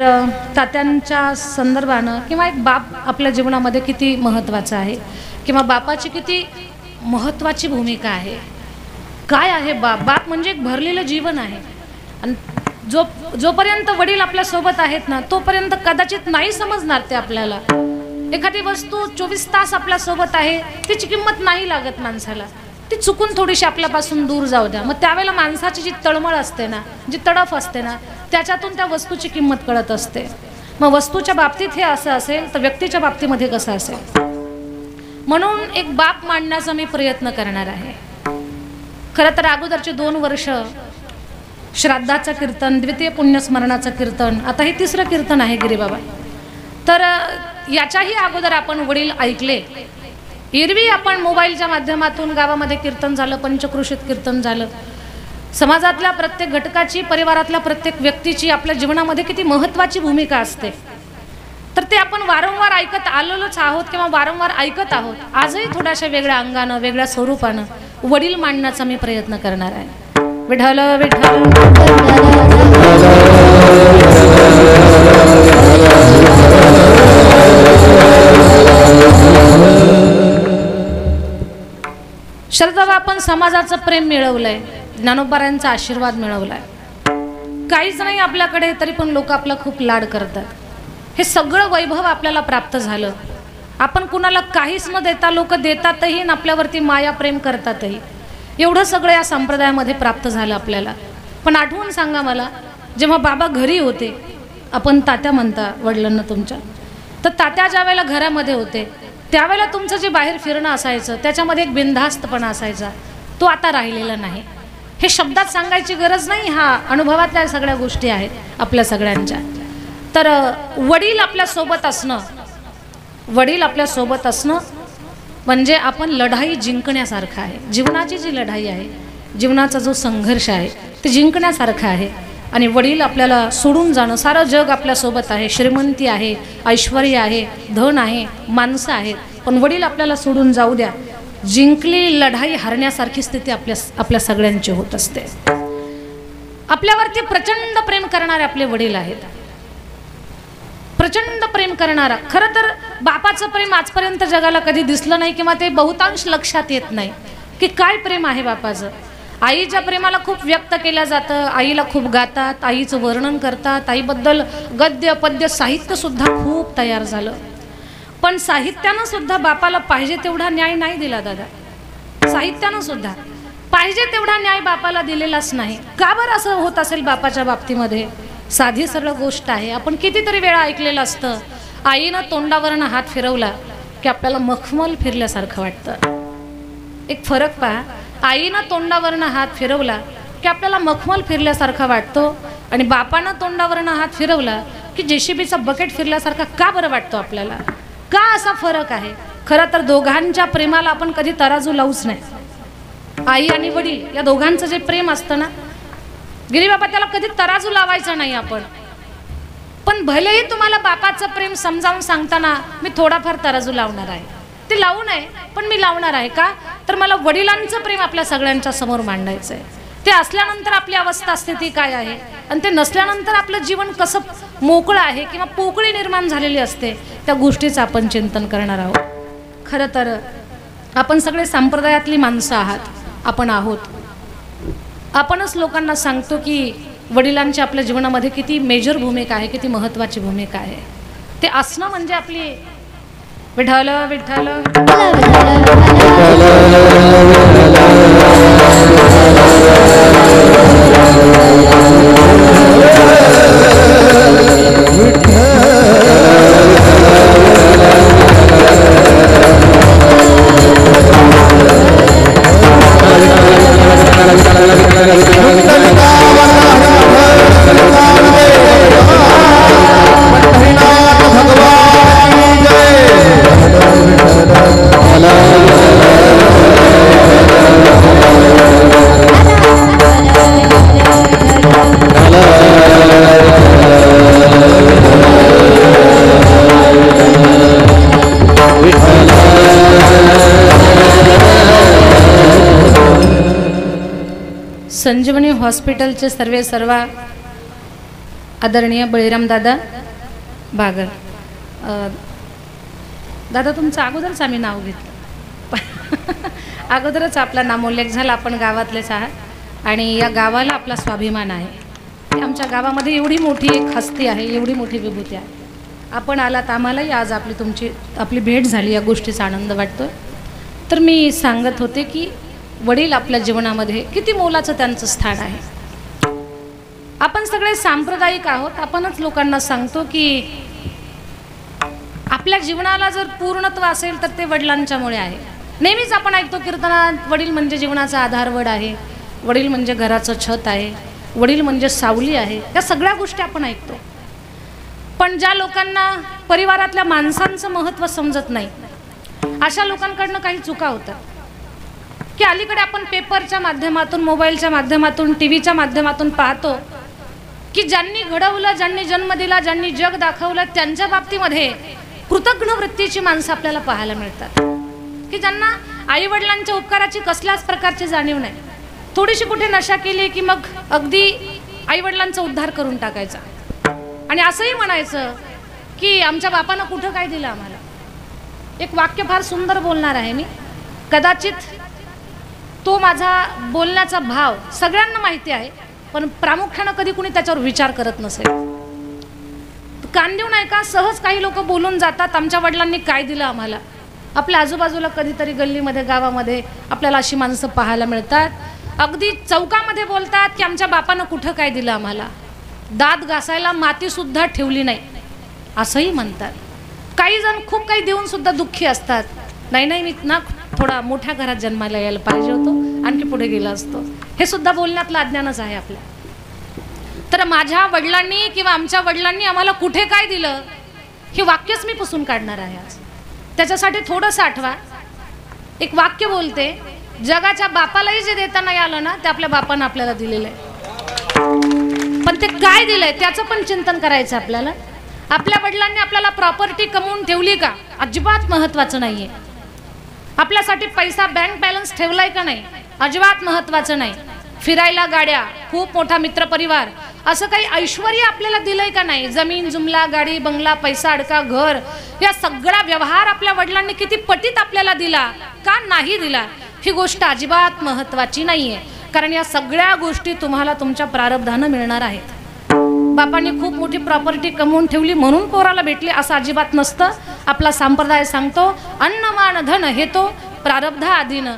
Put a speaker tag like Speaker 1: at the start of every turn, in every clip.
Speaker 1: तात्यांच्या संदर्भानं किंवा एक बाप आपल्या जीवनामध्ये किती महत्त्वाचा आहे किंवा बापाची किती महत्त्वाची भूमिका आहे, काय आहे बाप. बाप म्हणजे एक भरलेलं जीवन आहे आणि जोपर्यंत वडील आपल्यासोबत आहेत ना तोपर्यंत कदाचित नाही समजणार ते आपल्याला. एखादी वस्तू 24 तास आपल्यासोबत आहे तिची किंमत नाही लागत माणसाला, ती चुकून थोडीशी आपल्यापासून दूर जाऊ द्या, मग त्यावेळेला माणसाची जी तळमळ असते ना, जी तडफ असते ना, त्याच्यातून त्या वस्तूची किंमत कळत असते. मग वस्तूच्या बाबतीत हे असं असेल तर व्यक्तीच्या बाबतीमध्ये कसं असेल. म्हणून एक बाप मांडण्याचा मी प्रयत्न करणार आहे. खरं तर अगोदरचे 2 वर्ष श्राद्धाचं कीर्तन, द्वितीय पुण्यस्मरणाचं कीर्तन, आता हे 3रं कीर्तन आहे गिरीबाबा. तर याच्याही अगोदर आपण वडील ऐकले. एरवी आपण मोबाईलच्या माध्यमातून गावामध्ये कीर्तन झालं, पंचक्रोशीत कीर्तन झालं. समाजातल्या प्रत्येक घटकाची, परिवारातल्या प्रत्येक व्यक्तीची आपल्या जीवनामध्ये किती महत्त्वाची भूमिका असते, तर ते आपण वारंवार ऐकत आलेलोच आहोत किंवा वारंवार ऐकत आहोत. आजही थोड्याशा वेगळ्या अंगानं, वेगळ्या स्वरूपानं वडील मांडण्याचा मी प्रयत्न करणार आहे. विठ्ठल विठ्ठल श्रद्धा आपण समाजाचं प्रेम मिळवलंय, ज्ञानोबारायांचा आशीर्वाद मिळवलाय. काहीच नाही आपल्याकडे तरी पण लोक आपला खूप लाड करतात. हे सगळं वैभव आपल्याला प्राप्त झालं. आपण कुणाला काहीच न देता लोक देतातही आणि आपल्यावरती माया प्रेम करतातही. एवढं सगळं या संप्रदायामध्ये प्राप्त झालं आपल्याला. पण आठवून सांगा मला, जेव्हा बाबा घरी होते, आपण तात्या म्हणता वडिलांना तुमच्या, तर तात्या ज्या वेळेला घरामध्ये होते त्यावेळेला तुमचं जे बाहेर फिरणं असायचं त्याच्यामध्ये एक बिनधास्तपणा असायचा, तो आता राहिलेला नाही. हे शब्दात सांगायची गरज नाही, हा अनुभवातल्या सगळ्या गोष्टी आहेत आपल्या सगळ्यांच्या. तर वडील आपल्यासोबत असणं, वडील आपल्यासोबत असणं म्हणजे आपण लढाई जिंकण्यासारखं आहे. जीवनाची जी लढाई आहे, जीवनाचा जो संघर्ष आहे ते जिंकण्यासारखं आहे. आणि वडील आपल्याला सोडून जाणं, सारं जग आपल्यासोबत आहे, श्रीमंती आहे, ऐश्वर्य आहे, धन आहे, माणसं आहेत, पण वडील आपल्याला सोडून जाऊ द्या, जिंकली लढाई हरण्यासारखी स्थिती आपल्या सगळ्यांची होत असते. आपल्यावरती प्रचंड प्रेम करणारे आपले वडील आहेत, प्रचंड प्रेम करणारा. खरं तर बापाचं प्रेम आजपर्यंत जगाला कधी दिसलं नाही किंवा ते बहुतांश लक्षात येत नाही की काय प्रेम आहे बापाचं. आईच्या प्रेमाला खूप व्यक्त केलं जातं, आईला खूप गातात, आईचं वर्णन करतात, आईबद्दल गद्य पद्य साहित्यसुद्धा खूप तयार झालं. पण साहित्यानं सुद्धा बापाला पाहिजे तेवढा न्याय नाही दिला दादा. साहित्यानं सुद्धा पाहिजे तेवढा न्याय बापाला दिलेलाच नाही. का बरं असं होत असेल बापाच्या बाबतीमध्ये? साधी सरळ गोष्ट आहे. आपण कितीतरी वेळा ऐकलेलं असतं, आईनं तोंडावरनं हात फिरवला की आपल्याला मखमल फिरल्यासारखं वाटतं. एक फरक पहा, आईनं तोंडावरनं हात फिरवला की आपल्याला मखमल फिरल्यासारखा वाटतो आणि बापानं तोंडावरनं हात फिरवला की जेसीबीचा बकेट फिरल्यासारखा का बरं वाटतो आपल्याला? का असा फरक आहे? खरं तर दोघांच्या प्रेमाला आपण कधी तराजू लावूच नाही. आई आणि वडील या दोघांचं जे प्रेम असतं ना गिरीबाबा, त्याला कधी तराजू लावायचा नाही आपण. पण भलेही तुम्हाला बापाचं प्रेम समजावून सांगताना मी थोडाफार तराजू लावणार आहे, ते लावू नये पण मी लावणार आहे. का तर मला वडिलांचं प्रेम आपल्या सगळ्यांच्या समोर मांडायचं आहे. ते असल्यानंतर आपली अवस्था स्थिती काय आहे आणि ते नसल्यानंतर आपलं जीवन कसं मोकळं आहे किंवा पोकळी निर्माण झालेली असते, त्या गोष्टीचं आपण चिंतन करणार आहोत. खरं तर आपण सगळे संप्रदायातली माणसं आहात, आपण आहोत. आपणच लोकांना सांगतो की वडिलांची आपल्या जीवनामध्ये किती मेजर भूमिका आहे, किती महत्त्वाची भूमिका आहे. ते असणं म्हणजे आपली विठ्ठल विठ्ठल संजीवनी हॉस्पिटलचे सर्वा आदरणीय बळीराम दादा बागर, दादा तुमचं अगोदरच आम्ही नाव घेतलं अगोदरच आपला नामोल्लेख झाला. आपण गावातलेच आहात आणि या गावाला आपला स्वाभिमान आहे. आमच्या गावामध्ये एवढी मोठी एक हस्ती आहे, एवढी मोठी विभूती आहे. आपण आलात, आम्हालाही आज आपली भेट झाली, या गोष्टीचा आनंद वाटतो. तर मी सांगत होते की वडील आपल्या जीवनामध्ये किती मोलाचं त्यांचं स्थान आहे. आपण सगळे सांप्रदायिक आहोत. आपणच लोकांना सांगतो की आपल्या जीवनाला जर पूर्णत्व असेल तर ते वडिलांच्यामुळे आहे. नेहमीच आपण ऐकतो कीर्तनात, वडील म्हणजे जीवनाचा आधारवड आहे, वडील म्हणजे घराचं छत आहे, वडील म्हणजे सावली आहे. या सगळ्या गोष्टी आपण ऐकतो. पण ज्या लोकांना परिवारातल्या माणसांचं महत्त्व समजत नाही, अशा लोकांकडनं काही चुका होतात. की अलीकडे आपण पेपरच्या माध्यमातून, मोबाईलच्या माध्यमातून, टी व्हीच्या माध्यमातून पाहतो की ज्यांनी घडवलं, ज्यांनी जन्म दिला, ज्यांनी जग दाखवलं, त्यांच्या बाबतीमध्ये कृतज्ञ वृत्तीची माणसं आपल्याला पाहायला मिळतात. की ज्यांना आईवडिलांच्या उपकाराची कसल्याच प्रकारची जाणीव नाही. थोडीशी कुठे नशा केली की मग अगदी आईवडिलांचा उद्धार करून टाकायचा आणि असंही म्हणायचं की आमच्या बापानं कुठं काय दिलं आम्हाला. एक वाक्य फार सुंदर बोलणार आहे मी. कदाचित तो माझा बोलण्याचा भाव सगळ्यांना माहिती आहे, पण प्रामुख्यानं कधी कुणी त्याच्यावर विचार करत नसेल. कान देऊ नाही का, सहज काही लोक बोलून जातात, आमच्या वडिलांनी काय दिलं आम्हाला. आपल्या आजूबाजूला कधीतरी गल्लीमध्ये, गावामध्ये आपल्याला अशी माणसं पाहायला मिळतात. अगदी चौकामध्ये बोलतात की आमच्या बापानं कुठं काय दिलं आम्हाला, दात घासायला मातीसुद्धा ठेवली नाही असंही म्हणतात. काही जण खूप काही देऊन सुद्धा दुःखी असतात. नाही मी ना थोडा मोठ्या घरात जन्माला यायला पाहिजे होतो, आणखी पुढे गेला असतो. हे सुद्धा बोलण्यातलं अज्ञानच आहे आपल्या. तर माझ्या वडिलांनी किंवा आमच्या वडिलांनी आम्हाला कुठे काय दिलं, हे वाक्यच मी पुसून काढणार आहे आज. त्याच्यासाठी थोडंसं आठवा. एक वाक्य बोलते, जगाच्या बापालाही जे देता नाही आलं ना, ते आपल्या बापानं आपल्याला दिलेलं आहे. पण ते काय दिलंय त्याचं पण चिंतन करायचं आपल्याला. आपल्या वडिलांनी आपल्याला प्रॉपर्टी कमवून ठेवली का, अजिबात महत्त्वाचं नाहीये. आपल्यासाठी पैसा बँक बॅलन्स ठेवलाय का नाही, अजिबात महत्त्वाचं नाही. फिरायला गाड्या, खूप मोठा मित्रपरिवार, असं काही ऐश्वर्य आपल्याला दिलंय का नाही, जमीन जुमला, गाडी बंगला, पैसा अडका, घर, या सगळा व्यवहार आपल्या वडिलांनी किती पटीत आपल्याला दिला का नाही दिला, ही गोष्ट अजिबात महत्त्वाची नाहीये. कारण या सगळ्या गोष्टी तुम्हाला तुमच्या प्रारब्धानं मिळणार आहेत. बापांनी खूप मोठी प्रॉपर्टी कमवून ठेवली म्हणून पोराला भेटली असं अजिबात नसतं. आपला संप्रदाय सांगतो, अन्नमान धन हे तो प्रारब्धा आधीनं.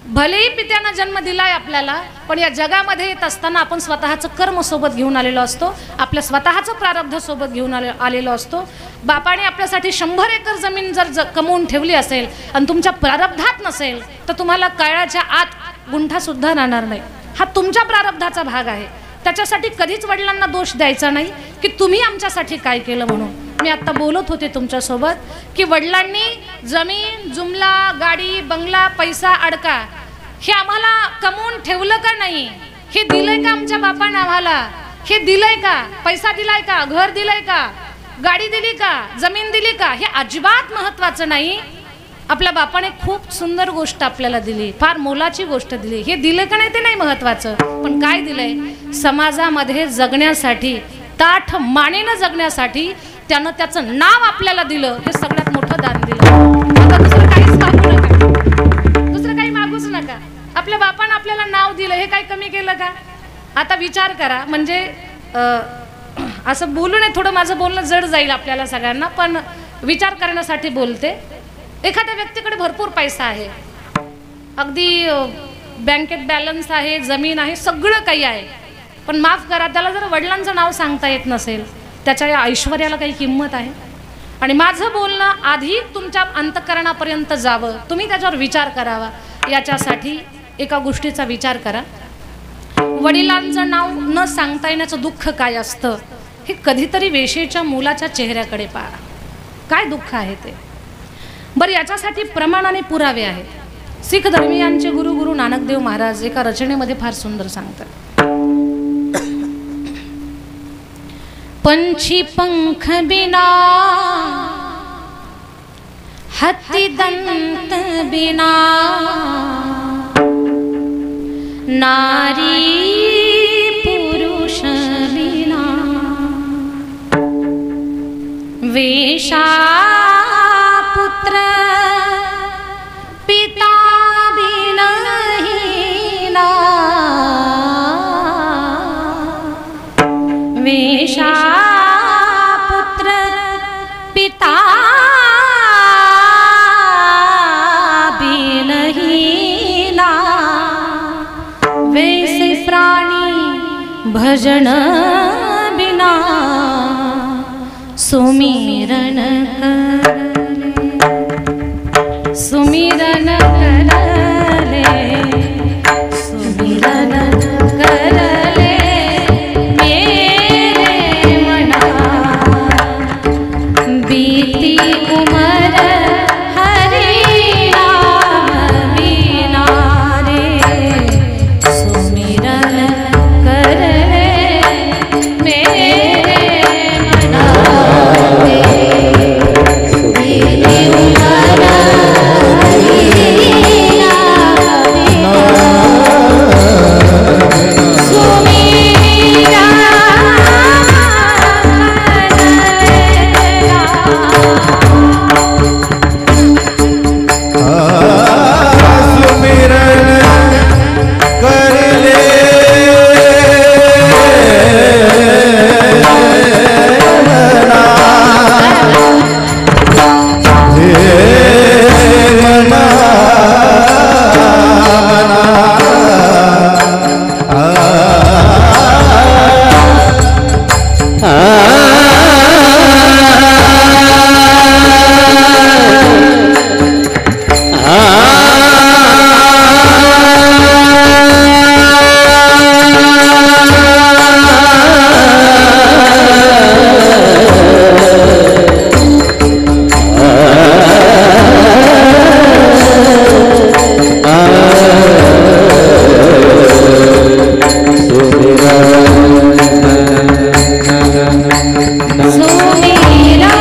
Speaker 1: भलेही पित्यानं जन्म दिलाय आपल्याला, पण या जगामध्ये येत असताना आपण स्वतःचं कर्म सोबत घेऊन आलेलो असतो, आपल्या स्वतःचं प्रारब्ध सोबत घेऊन आलेलो असतो. बापाने आपल्यासाठी 100 एकर जमीन जर कमवून ठेवली असेल आणि तुमच्या प्रारब्धात नसेल, तर तुम्हाला काळाच्या आत गुंठा सुद्धा राहणार नाही. हा तुमच्या प्रारब्धाचा भाग आहे. त्याच्यासाठी कधीच वडिलांना दोष द्यायचा नाही की तुम्ही आमच्यासाठी काय केलं म्हणून. मी आता बोलत होते तुमच्यासोबत की वडिलांनी जमीन जुमला, गाडी बंगला, पैसा अडका हे आम्हाला कमवून ठेवलं का नाही, हे दिलंय का आमच्या बापाने आम्हाला, हे दिलंय का, पैसा दिलाय का, घर दिलंय का, गाडी दिली का, जमीन दिली का, हे अजिबात महत्त्वाचं नाही. आपल्या बापाने खूप सुंदर गोष्ट आपल्याला दिली, फार मोलाची गोष्ट दिली. हे दिलं का नाही ते नाही महत्त्वाचं, पण काय दिलंय, समाजामध्ये जगण्यासाठी, ताठ मानेनं जगण्यासाठी त्यानं त्याचं नाव आपल्याला दिलं, हे सगळ्यात मोठं दान दिलं. आता दुसरं काहीच मागू नका, दुसरं काही मागूच नका. आपल्या बापानं आपल्याला नाव दिलं, हे काही कमी केलं का. आता विचार करा, म्हणजे असं बोलू नये, थोडं माझं बोलणं जड जाईल आपल्याला सगळ्यांना, पण विचार करण्यासाठी बोलते. एखाद्या व्यक्तीकडे भरपूर पैसा आहे, अगदी बँकेत बॅलन्स आहे, जमीन आहे, सगळं काही आहे, पण माफ करा, त्याला जर वडिलांचं नाव सांगता येत नसेल, त्याच्या या ऐश्वर्याला काही किंमत आहे. आणि माझं बोलणं आधी तुमच्या अंतःकरणापर्यंत जावं, तुम्ही त्याच्यावर विचार करावा. याच्यासाठी एका गोष्टीचा विचार करा. वडिलांचं नाव न सांगता येण्याचं दुःख काय असतं, हे कधीतरी वेशेच्या मुलाच्या चेहऱ्याकडे पहा, काय दुःख आहे ते. बरं, याच्यासाठी प्रमाण आणि पुरावे आहेत. शीख धर्मीयांचे गुरु नानकदेव महाराज एका रचनेमध्ये फार सुंदर सांगतात. पंछी पंख बिना, हत्ती दंत बिना, नारी पुरुष बिना, वेशा पुत्र पिता बिनहीना, वेशा पुत्र पिता बिनहीना, वैसे प्राणी भजन बिना सुमिरन करले, सुमिरन करले, सुमिरन करले मेरे मना, बीती उमर हरि नाम बिना रे, सुमिरन करले मेरे मना, बीती उमर हरि नाम बिना, सुमिरन सुमिरन